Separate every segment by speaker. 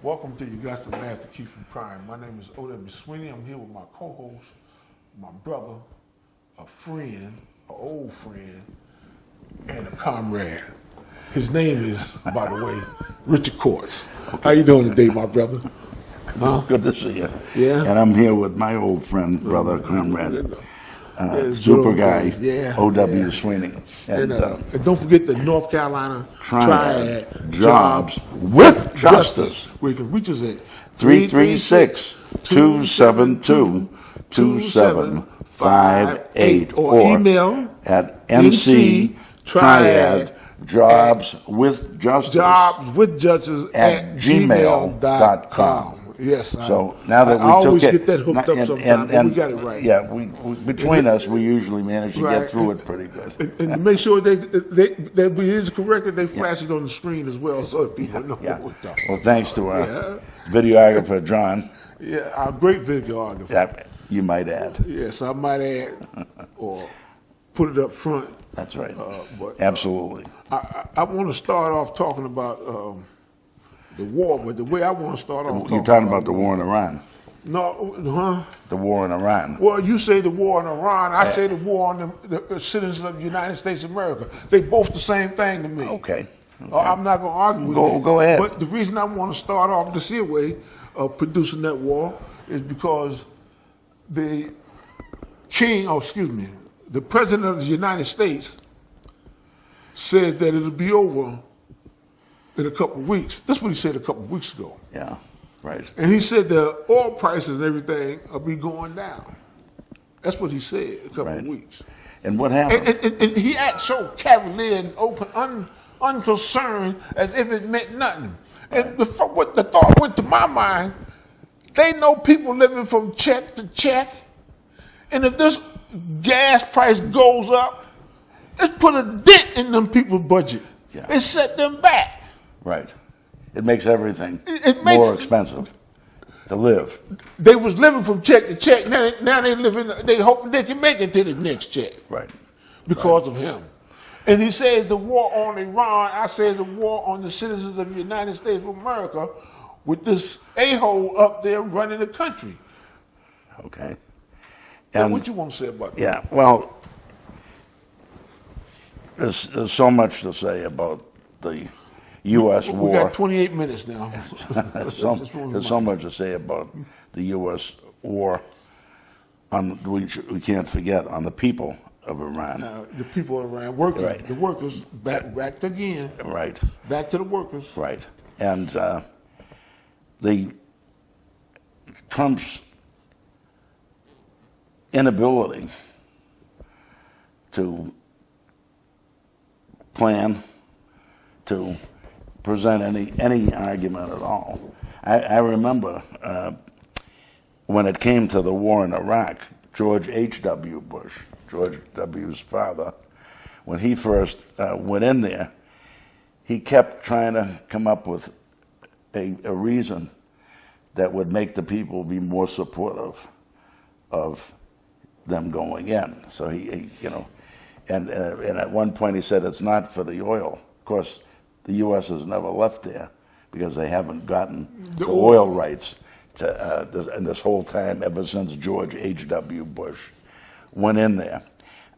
Speaker 1: Welcome to You Got to Laugh to Keep from Crying. My name is O.W. Sweeney. I'm here with my co-host, my brother, a friend, an old friend, and a comrade. His name is, by the way, Richard Courts. How you doing today, my brother?
Speaker 2: Huh? Good to see you.
Speaker 1: Yeah.
Speaker 2: And I'm here with my old friend, brother, comrade, super guy,
Speaker 1: yeah,
Speaker 2: O.W.
Speaker 1: yeah.
Speaker 2: Sweeney.
Speaker 1: And don't forget the North Carolina
Speaker 2: Triad Jobs with Justice.
Speaker 1: Where you can reach us at
Speaker 2: 336-272-2758
Speaker 1: or email
Speaker 2: at NC Triad Jobs with Justice at gmail.com.
Speaker 1: Yes,
Speaker 2: so now that we
Speaker 1: always
Speaker 2: took
Speaker 1: get that hooked up sometimes, but we got it right.
Speaker 2: Yeah, between us, we usually manage to get through it pretty good.
Speaker 1: And to make sure that we is corrected, they flash it on the screen as well, so that people know what we're talking.
Speaker 2: Well, thanks to our videographer John.
Speaker 1: Yeah, our great videographer.
Speaker 2: Yeah, you might add.
Speaker 1: Yes, I might add, or put it up front.
Speaker 2: That's right.
Speaker 1: But,
Speaker 2: absolutely.
Speaker 1: I want to start off talking about the war, but the way I want to start off,
Speaker 2: you're talking about the war in Iran.
Speaker 1: No, huh?
Speaker 2: The war in Iran.
Speaker 1: Well, you say the war in Iran. I say the war on the citizens of the United States of America. They both the same thing to me.
Speaker 2: Okay.
Speaker 1: I'm not going to argue with you.
Speaker 2: Go ahead.
Speaker 1: But the reason I want to start off this here way of producing that war is because the President of the United States said that it'll be over in a couple of weeks. That's what he said a couple of weeks ago.
Speaker 2: Yeah, right.
Speaker 1: And he said the oil prices and everything will be going down. That's what he said a couple of weeks.
Speaker 2: And what happened?
Speaker 1: And he acted so cavalier and open, unconcerned, as if it meant nothing. And the thought went to my mind, they know people living from check to check. And if this gas price goes up, it's put a dent in them people's budget.
Speaker 2: Yeah.
Speaker 1: It set them back.
Speaker 2: Right. It makes everything more expensive to live.
Speaker 1: They was living from check to check. Now they living. They hoping they can make it to the next check.
Speaker 2: Right.
Speaker 1: Because of him. And he says the war on Iran. I say the war on the citizens of the United States of America, with this a-hole up there running the country.
Speaker 2: Okay.
Speaker 1: And what you want to say about that?
Speaker 2: Yeah. Well, there's so much to say about the U.S. war.
Speaker 1: We got 28 minutes now.
Speaker 2: There's so much to say about the U.S. war. We can't forget on the people of Iran.
Speaker 1: The people of Iran, workers,
Speaker 2: right.
Speaker 1: The workers, back again.
Speaker 2: Right.
Speaker 1: Back to the workers.
Speaker 2: Right. And Trump's inability to plan, to present any argument at all. I remember when it came to the war in Iraq, George H.W. Bush, George W.'s father, when he first went in there, he kept trying to come up with a reason that would make the people be more supportive of them going in. So he and at one point he said it's not for the oil. Of course, the U.S. has never left there because they haven't gotten the oil rights to this whole time ever since George H.W. Bush went in there.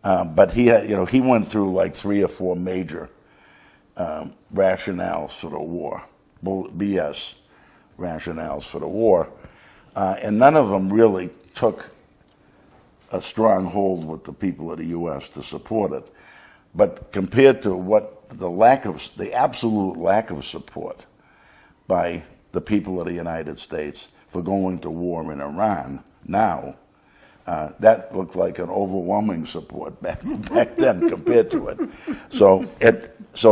Speaker 2: But he had, he went through like 3 or 4 major rationales for the war, BS rationales for the war, and none of them really took a strong hold with the people of the U.S. to support it. But compared to what the absolute lack of support by the people of the United States for going to war in Iran now, that looked like an overwhelming support back then compared to it. So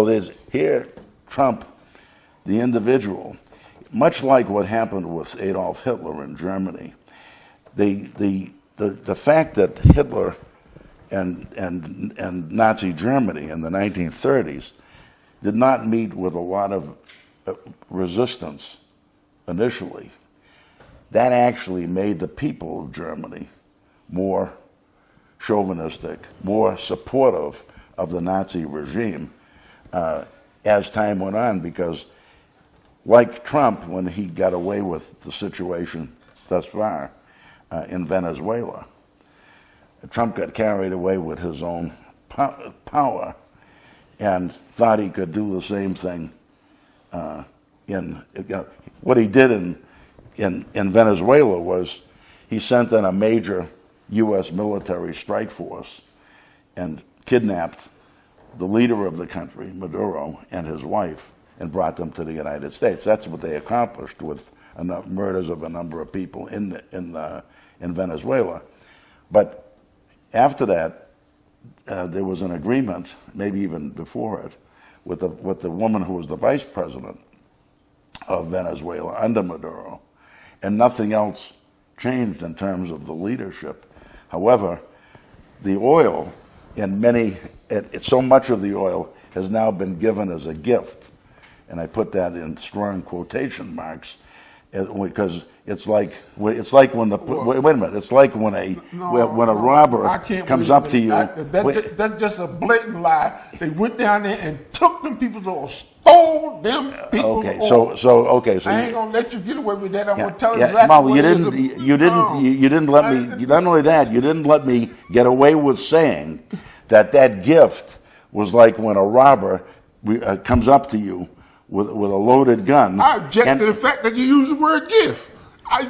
Speaker 2: there's here Trump, the individual, much like what happened with Adolf Hitler in Germany. The fact that Hitler and Nazi Germany in the 1930s did not meet with a lot of resistance initially, that actually made the people of Germany more chauvinistic, more supportive of the Nazi regime as time went on, because like Trump, when he got away with the situation thus far in Venezuela, Trump got carried away with his own power and thought he could do the same thing what he did in Venezuela was he sent in a major U.S. military strike force and kidnapped the leader of the country, Maduro, and his wife, and brought them to the United States. That's what they accomplished with murders of a number of people in Venezuela. But after that, there was an agreement, maybe even before it, with the woman who was the vice president of Venezuela under Maduro, and nothing else changed in terms of the leadership. However, the oil, so much of the oil has now been given as a gift, and I put that in strong quotation marks, because it's like when a robber comes up to you.
Speaker 1: That's just a blatant lie. They went down there and took them people's oil, stole them people's oil.
Speaker 2: So
Speaker 1: I ain't gonna let you get away with that. I'm gonna tell
Speaker 2: exactly
Speaker 1: what
Speaker 2: you didn't let me. Not only that, you didn't let me get away with saying that gift was like when a robber comes up to you with a loaded gun.
Speaker 1: I object to the fact that you use the word gift.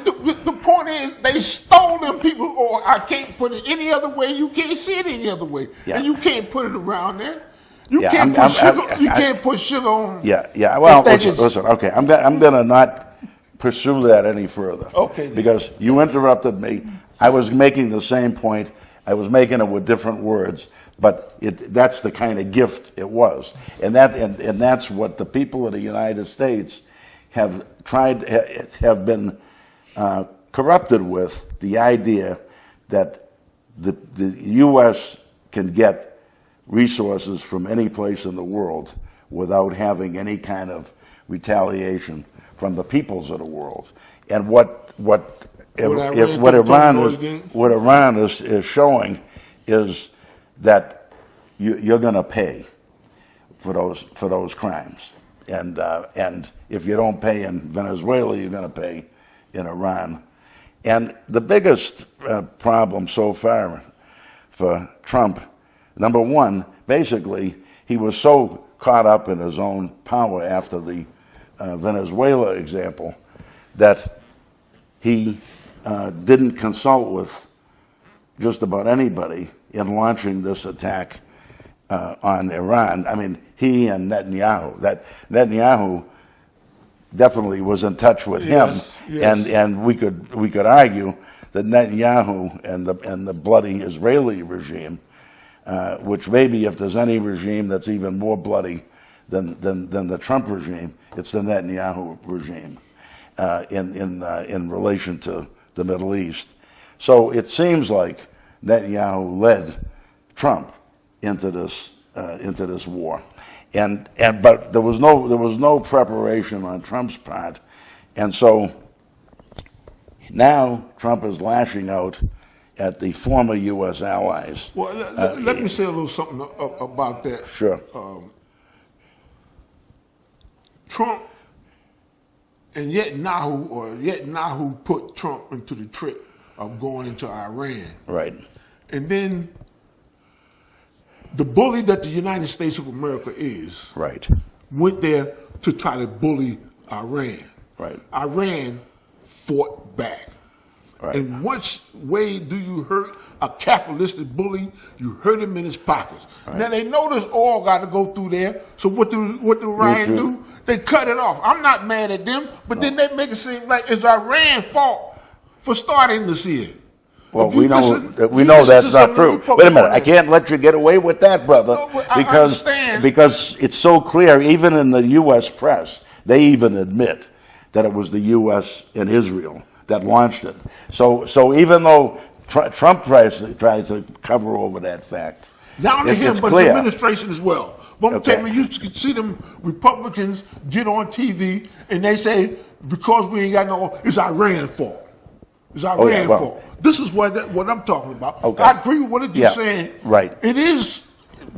Speaker 1: The point is, they stole them people, or I can't put it any other way. You can't see it any other way, and you can't put it around there. You can't put sugar on.
Speaker 2: Yeah. Well, listen. Okay, I'm gonna not pursue that any further.
Speaker 1: Okay.
Speaker 2: Because you interrupted me. I was making the same point. I was making it with different words, but that's the kind of gift it was, and that's what the people of the United States have been corrupted with, the idea that the U.S. can get resources from any place in the world without having any kind of retaliation from the peoples of the world. And what Iran is showing is that you're going to pay for those crimes, and if you don't pay in Venezuela, you're going to pay in Iran. And the biggest problem so far for Trump, number one, basically, he was so caught up in his own power after the Venezuela example that he didn't consult with just about anybody in launching this attack on Iran. I mean, he and Netanyahu. Netanyahu definitely was in touch with him, and we could argue that Netanyahu and the bloody Israeli regime, which maybe if there's any regime that's even more bloody than the Trump regime, it's the Netanyahu regime in relation to the Middle East. So it seems like Netanyahu led Trump into this war, but there was no preparation on Trump's part, and so now Trump is lashing out at the former U.S. allies.
Speaker 1: Well, let me say a little something about that.
Speaker 2: Sure.
Speaker 1: Trump and Netanyahu put Trump into the trick of going into Iran.
Speaker 2: Right.
Speaker 1: And then the bully that the United States of America is,
Speaker 2: right,
Speaker 1: went there to try to bully Iran.
Speaker 2: Right.
Speaker 1: Iran fought back.
Speaker 2: Right.
Speaker 1: In what way do you hurt a capitalistic bully? You hurt him in his pockets. Right. Now they know this oil got to go through there. So what do Iran do? They cut it off. I'm not mad at them, but then they make it seem like it's Iran's fault for starting this here.
Speaker 2: Well, we know that's not true. Wait a minute, I can't let you get away with that, brother, because it's so clear. Even in the U.S. press, they even admit that it was the U.S. and Israel that launched it. So even though Trump tries to cover over that fact,
Speaker 1: not only him, but his administration as well. But I'm telling you, you see them Republicans get on TV and they say, because we ain't got no, it's Iran's fault. It's Iran's fault. This is what I'm talking about. Okay. I agree with what you're saying.
Speaker 2: Right.
Speaker 1: It is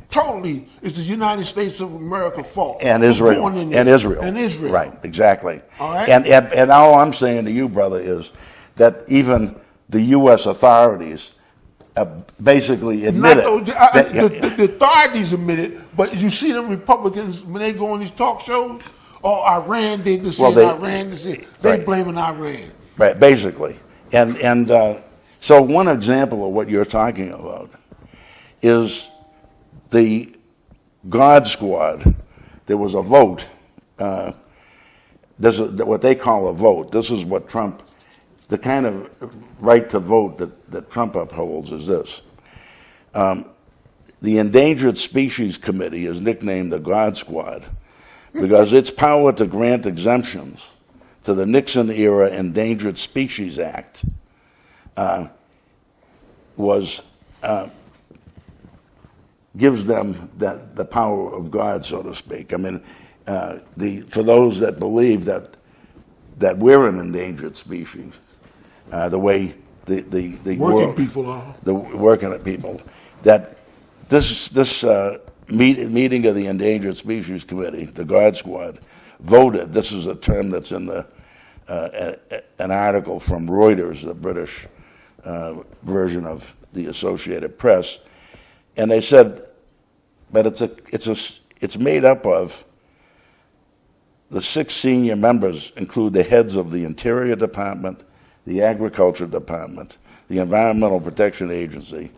Speaker 1: totally is the United States of America fault.
Speaker 2: And
Speaker 1: for
Speaker 2: Israel.
Speaker 1: going in there.
Speaker 2: And Israel.
Speaker 1: And Israel.
Speaker 2: Right, exactly.
Speaker 1: All right.
Speaker 2: And all I'm saying to you, brother, is that even the U.S. authorities basically admit it.
Speaker 1: The authorities admit it, but you see them Republicans, when they go on these talk shows, Iran did this, Iran did this. They blaming Iran.
Speaker 2: Right, basically. And so one example of what you're talking about is the God Squad. There was a vote. This is what they call a vote. This is what Trump, the kind of right to vote that Trump upholds is this. The Endangered Species Committee is nicknamed the God Squad because its power to grant exemptions to the Nixon-era Endangered Species Act gives them the power of God, so to speak. I mean, for those that believe that we're an endangered species, the way the
Speaker 1: working people are,
Speaker 2: the working people, that this meeting of the Endangered Species Committee, the God Squad, voted. This is a term that's in an article from Reuters, the British version of the Associated Press, and they said, but it's made up of the 6 senior members include the heads of the Interior Department, the Agriculture Department, the Environmental Protection Agency,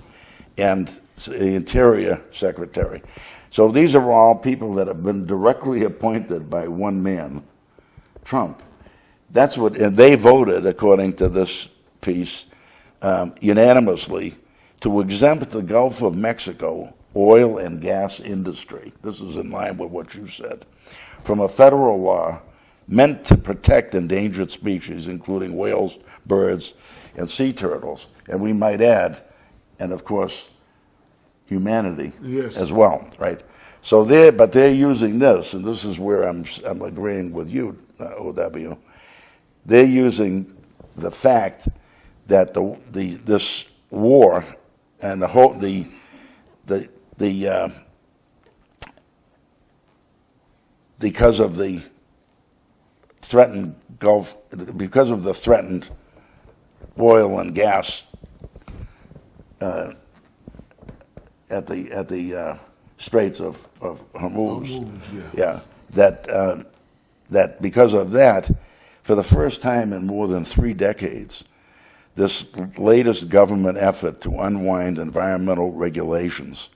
Speaker 2: and the Interior Secretary. So these are all people that have been directly appointed by one man, Trump. And they voted, according to this piece, unanimously to exempt the Gulf of Mexico oil and gas industry. This is in line with what you said, from a federal law meant to protect endangered species, including whales, birds, and sea turtles. And we might add, and of course, humanity as well, right? So they're using this, and this is where I'm agreeing with you, OW. They're using the fact that this war and because of the threatened Gulf, because of the threatened oil and gas at the Straits of Hormuz, that because of that, for the first time in more than 3 decades, this latest government effort to unwind environmental regulations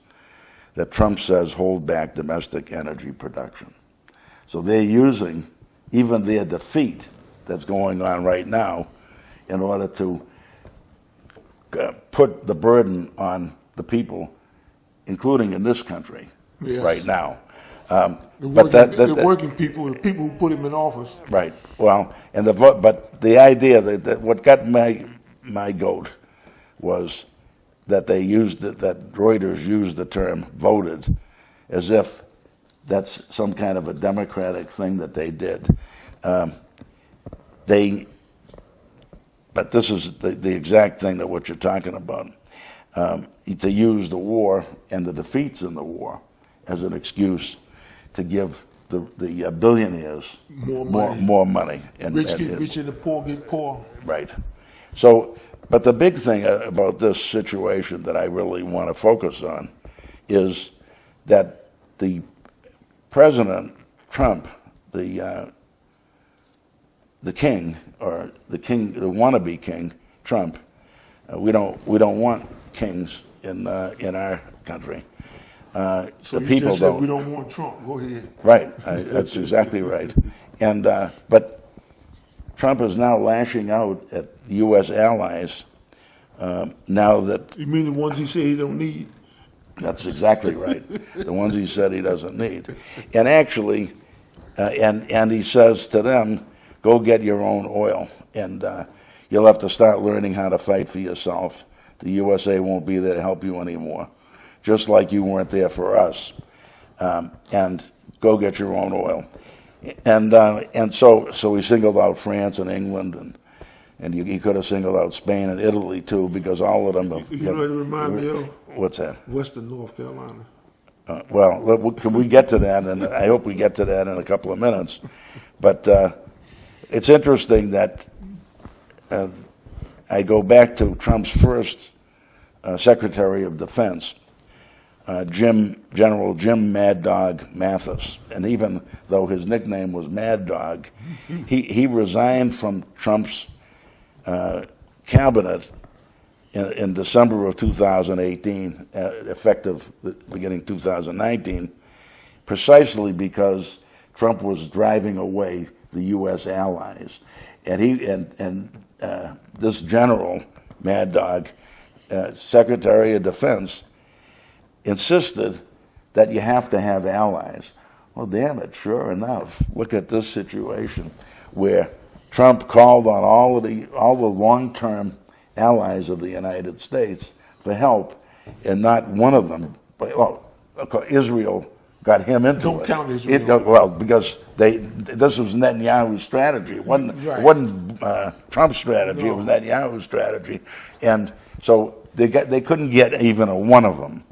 Speaker 2: that Trump says hold back domestic energy production. So they're using even their defeat that's going on right now in order to put the burden on the people, including in this country right now.
Speaker 1: The working people, the people who put him in office.
Speaker 2: Right. Well, but the idea that what got my goat was that that Reuters used the term "voted" as if that's some kind of a democratic thing that they did. But this is the exact thing that what you're talking about. To use the war and the defeats in the war as an excuse to give the billionaires more money. And
Speaker 1: rich get rich and the poor get poor.
Speaker 2: Right. So, but the big thing about this situation that I really want to focus on is that the President Trump, the king, or the wannabe king, Trump, we don't want kings in our country.
Speaker 1: So
Speaker 2: the
Speaker 1: you
Speaker 2: people
Speaker 1: just said
Speaker 2: don't.
Speaker 1: We don't want Trump. Go ahead.
Speaker 2: Right. That's exactly right. And but Trump is now lashing out at U.S. allies now that.
Speaker 1: You mean the ones he said he don't need?
Speaker 2: That's exactly right. The ones he said he doesn't need, and actually, and he says to them, "Go get your own oil, and you'll have to start learning how to fight for yourself. The USA won't be there to help you anymore, just like you weren't there for us. And go get your own oil." And so he singled out France and England, and he could have singled out Spain and Italy too, because all of them.
Speaker 1: You know what it reminds me of?
Speaker 2: What's that?
Speaker 1: Western North Carolina.
Speaker 2: Can we get to that? And I hope we get to that in a couple of minutes. But it's interesting that I go back to Trump's first Secretary of Defense, General Jim Mad Dog Mathis. And even though his nickname was Mad Dog, he resigned from Trump's cabinet in December of 2018, effective the beginning 2019, precisely because Trump was driving away the U.S. allies, and this general, Mad Dog, Secretary of Defense, insisted that you have to have allies. Well, damn it! Sure enough, look at this situation where Trump called on all the long-term allies of the United States for help, and not one of them, Israel got him into it.
Speaker 1: Don't count Israel.
Speaker 2: Well, because this was Netanyahu's strategy. It wasn't Trump's strategy. No. It was Netanyahu's strategy, and so they couldn't get even a one of them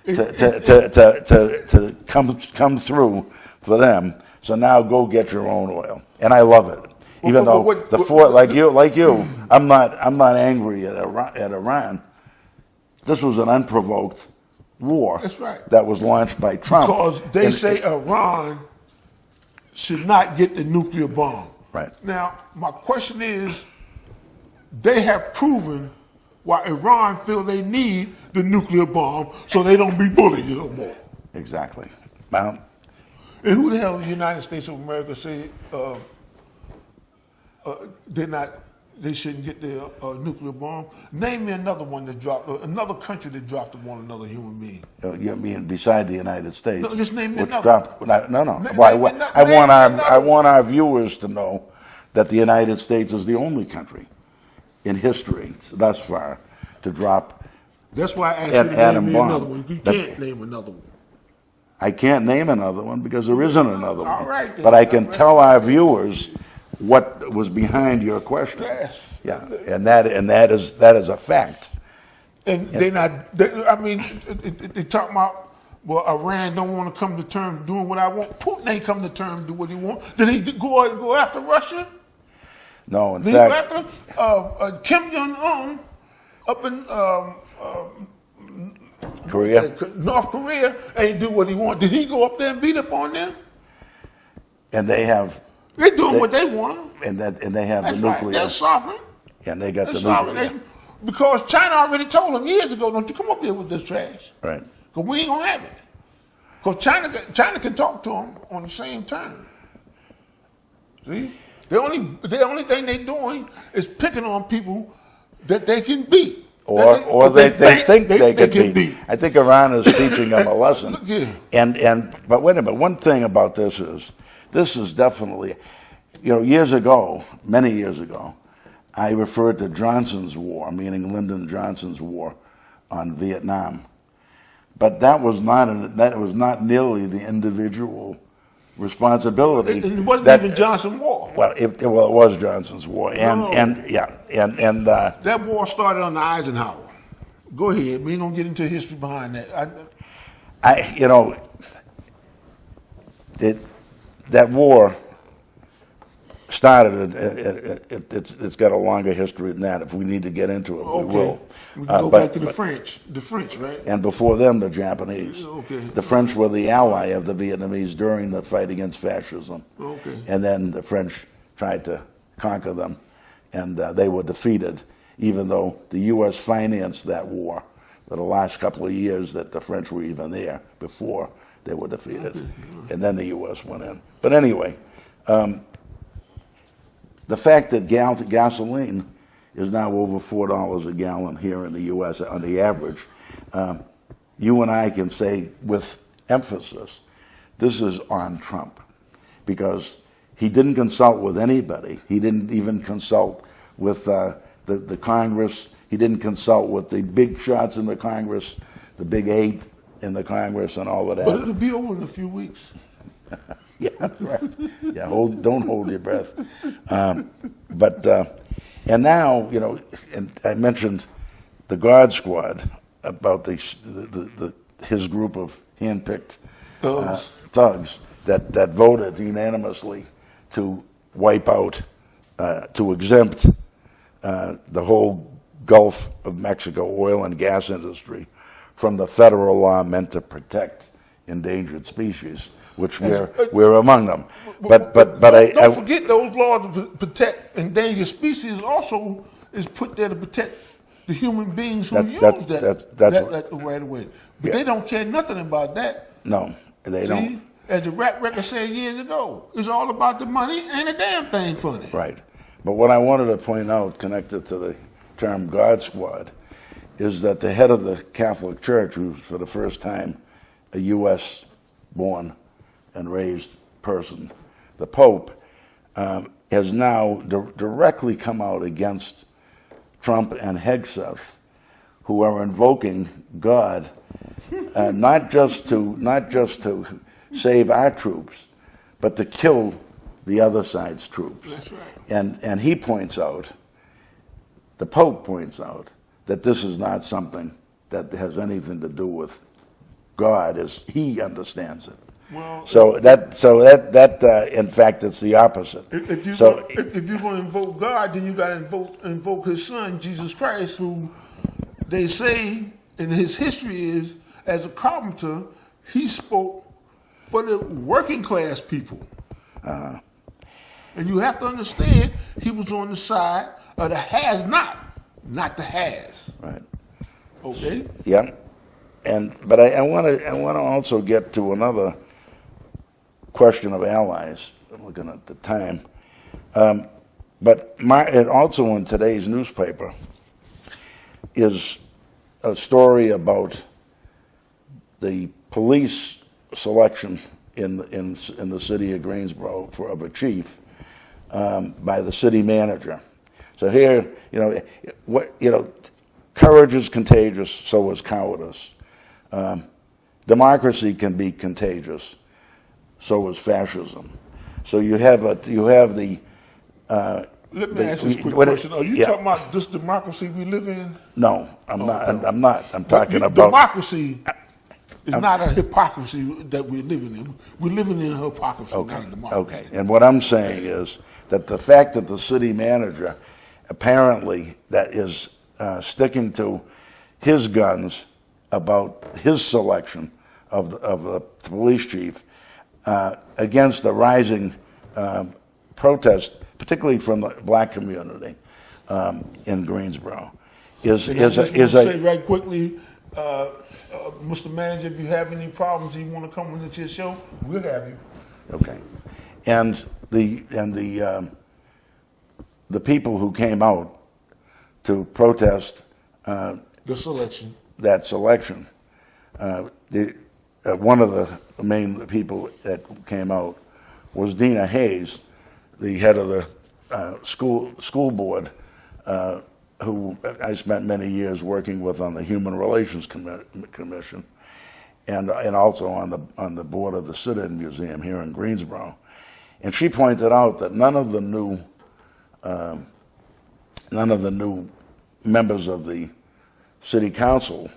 Speaker 2: to come through for them. So now go get your own oil, and I love it. Even though like you, I'm not angry at Iran. This was an unprovoked war.
Speaker 1: That's right.
Speaker 2: That was launched by Trump.
Speaker 1: Because they say Iran should not get the nuclear bomb.
Speaker 2: Right.
Speaker 1: Now, my question is, they have proven why Iran feel they need the nuclear bomb so they don't be bullied no more.
Speaker 2: Exactly. Well,
Speaker 1: and who the hell in the United States of America say they shouldn't get the nuclear bomb? Name me another one that dropped, another country that dropped it on another human being.
Speaker 2: You mean beside the United States?
Speaker 1: No, just name me another.
Speaker 2: No. I want our viewers to know that the United States is the only country in history thus far to drop.
Speaker 1: That's why I asked you to name me another one. You can't name another one.
Speaker 2: I can't name another one because there isn't another one.
Speaker 1: All right, then.
Speaker 2: But I can tell our viewers what was behind your question.
Speaker 1: Yes.
Speaker 2: Yeah, and that is a fact.
Speaker 1: And they talk about, well, Iran don't want to come to terms doing what I want. Putin ain't come to terms do what he want. Did he go after Russia?
Speaker 2: No, in
Speaker 1: fact. Did he go after Kim Jong-un up in
Speaker 2: Korea?
Speaker 1: North Korea ain't do what he want. Did he go up there and beat up on them?
Speaker 2: And they're
Speaker 1: doing what they want.
Speaker 2: And they have
Speaker 1: That's
Speaker 2: the nuclear.
Speaker 1: Right. They're sovereign.
Speaker 2: And they got
Speaker 1: They're
Speaker 2: the nuclear.
Speaker 1: Because China already told them years ago, don't you come up here with this trash.
Speaker 2: Right.
Speaker 1: Because we ain't going to have it. Because China can talk to them on the same terms. See? The only thing they're doing is picking on people that they can beat.
Speaker 2: Or they think they can beat. I think Iran is teaching them a lesson.
Speaker 1: Yeah.
Speaker 2: But wait a minute. One thing about this is definitely, years ago, many years ago, I referred to Johnson's war, meaning Lyndon Johnson's war on Vietnam. But that was not nearly the individual responsibility.
Speaker 1: It wasn't even Johnson's war.
Speaker 2: Well, it was Johnson's war, and
Speaker 1: that war started under Eisenhower. Go ahead. We ain't gonna get into history behind that.
Speaker 2: That war started. It's got a longer history than that. If we need to get into it, we will.
Speaker 1: We can go back to the French. The French, right?
Speaker 2: And before them, the Japanese.
Speaker 1: Okay.
Speaker 2: The French were the ally of the Vietnamese during the fight against fascism.
Speaker 1: Okay.
Speaker 2: And then the French tried to conquer them, and they were defeated, even though the U.S. financed that war for the last couple of years that the French were even there before they were defeated. Okay. And then the U.S. went in. But anyway, the fact that gasoline is now over $4 a gallon here in the U.S. on the average, you and I can say with emphasis, this is on Trump, because he didn't consult with anybody. He didn't even consult with the Congress. He didn't consult with the big shots in the Congress, the big 8 in the Congress, and all of that.
Speaker 1: But it'll be over in a few weeks.
Speaker 2: Yeah, right. Yeah, don't hold your breath. And now, and I mentioned the God Squad about his group of handpicked
Speaker 1: Thugs.
Speaker 2: that voted unanimously to wipe out, to exempt the whole Gulf of Mexico oil and gas industry from the federal law meant to protect endangered species, which we're among them. But
Speaker 1: don't forget those laws to protect endangered species also is put there to protect the human beings who use that right away. But they don't care nothing about that.
Speaker 2: No, they don't.
Speaker 1: As the rap record said years ago, it's all about the money. Ain't a damn thing funny.
Speaker 2: Right. But what I wanted to point out, connected to the term God Squad, is that the head of the Catholic Church, who's for the first time a U.S. born and raised person, the Pope, has now directly come out against Trump and Hegseth, who are invoking God, not just to save our troops, but to kill the other side's troops.
Speaker 1: That's right.
Speaker 2: And he points out, the Pope points out, that this is not something that has anything to do with God as he understands it.
Speaker 1: Well,
Speaker 2: so that in fact, it's the opposite.
Speaker 1: If you're going to invoke God, then you got to invoke His Son, Jesus Christ, who they say in his history is, as a carpenter, he spoke for the working class people. And you have to understand, he was on the side of the has-not, not the has.
Speaker 2: Right.
Speaker 1: Okay.
Speaker 2: Yeah. But I want to also get to another question of allies. I'm looking at the time. But also in today's newspaper is a story about the police selection in the city of Greensboro of a chief by the city manager. So here, courage is contagious, so is cowardice. Democracy can be contagious, so is fascism. So you have the.
Speaker 1: Let me ask you a quick question. Are you talking about this democracy we live in?
Speaker 2: No, I'm not. I'm not. I'm talking about
Speaker 1: democracy. Is not a hypocrisy that we're living in. We're living in a hypocrisy, not a democracy.
Speaker 2: Okay. And what I'm saying is that the fact that the city manager apparently that is sticking to his guns about his selection of the police chief against the rising protest, particularly from the black community in Greensboro, is
Speaker 1: say right quickly, Mr. Manager, if you have any problems and you want to come into your show, we'll have you.
Speaker 2: Okay, and the people who came out to protest that selection, one of the main people that came out was Dina Hayes, the head of the school board, who I spent many years working with on the Human Relations Commission, and also on the board of the Sit-In Museum here in Greensboro. And she pointed out that none of the new members of the city council,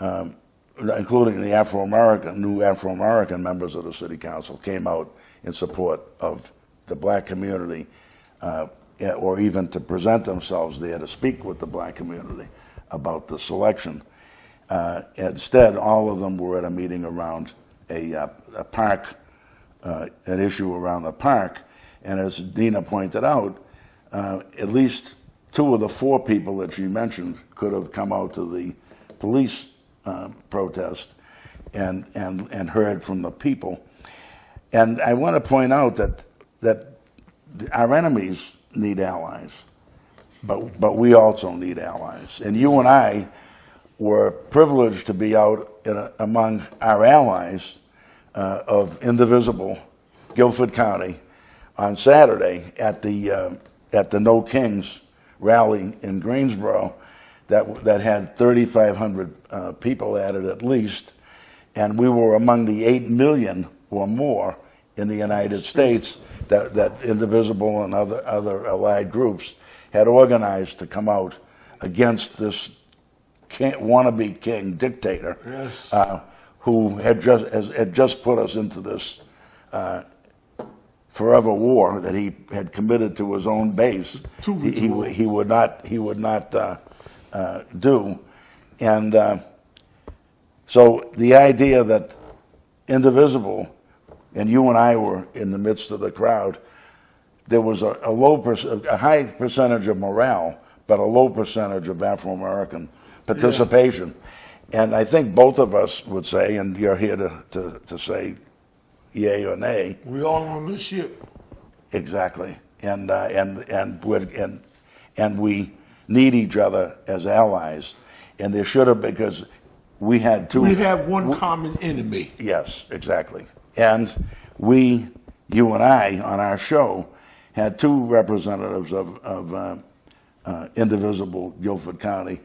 Speaker 2: including the new Afro-American members of the city council, came out in support of the black community, or even to present themselves there to speak with the black community about the selection. Instead, all of them were at a meeting around a park, an issue around the park. And as Dina pointed out, at least 2 of the 4 people that she mentioned could have come out to the police protest and heard from the people. And I want to point out that our enemies need allies, but we also need allies. And you and I were privileged to be out among our allies of indivisible Guilford County on Saturday at the No Kings rally in Greensboro that had 3,500 people at it at least, and we were among the 8 million or more in the United States that Indivisible and other allied groups had organized to come out against this wannabe king dictator,
Speaker 1: yes.
Speaker 2: who had just put us into this forever war that he had committed to his own base. He would not do, and so the idea that indivisible, and you and I were in the midst of the crowd, there was a high percentage of morale, but a low percentage of Afro-American participation. Yeah. And I think both of us would say, and you're here to say yay or nay.
Speaker 1: We all on this ship.
Speaker 2: Exactly. And we need each other as allies. And there should have, because we had two.
Speaker 1: We have one common enemy.
Speaker 2: Yes, exactly. And you and I, on our show, had two representatives of indivisible Guilford County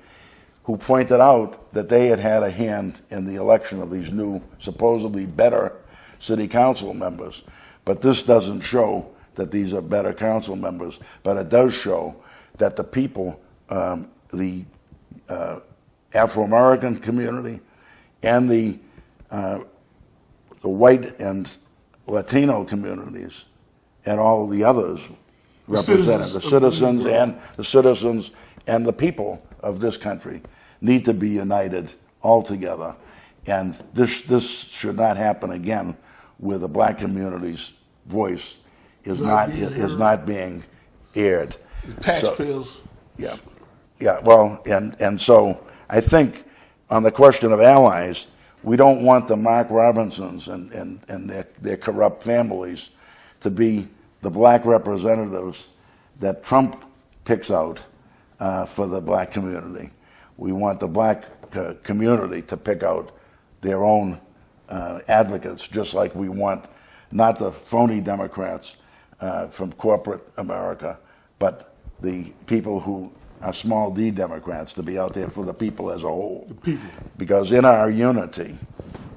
Speaker 2: who pointed out that they had a hand in the election of these new, supposedly better city council members. But this doesn't show that these are better council members, but it does show that the people, the Afro-American community and the white and Latino communities and all the others represented, the citizens and the people of this country need to be united all together. And this should not happen again, where the black community's voice is not being aired.
Speaker 1: The taxpayers.
Speaker 2: So, yeah. Well, and so I think on the question of allies, we don't want the Mark Robinsons and their corrupt families to be the black representatives that Trump picks out for the black community. We want the black community to pick out their own advocates, just like we want not the phony Democrats from corporate America, but the people who are small d Democrats to be out there for the people as a whole.
Speaker 1: The people.
Speaker 2: Because in our unity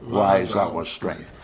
Speaker 2: lies our strength.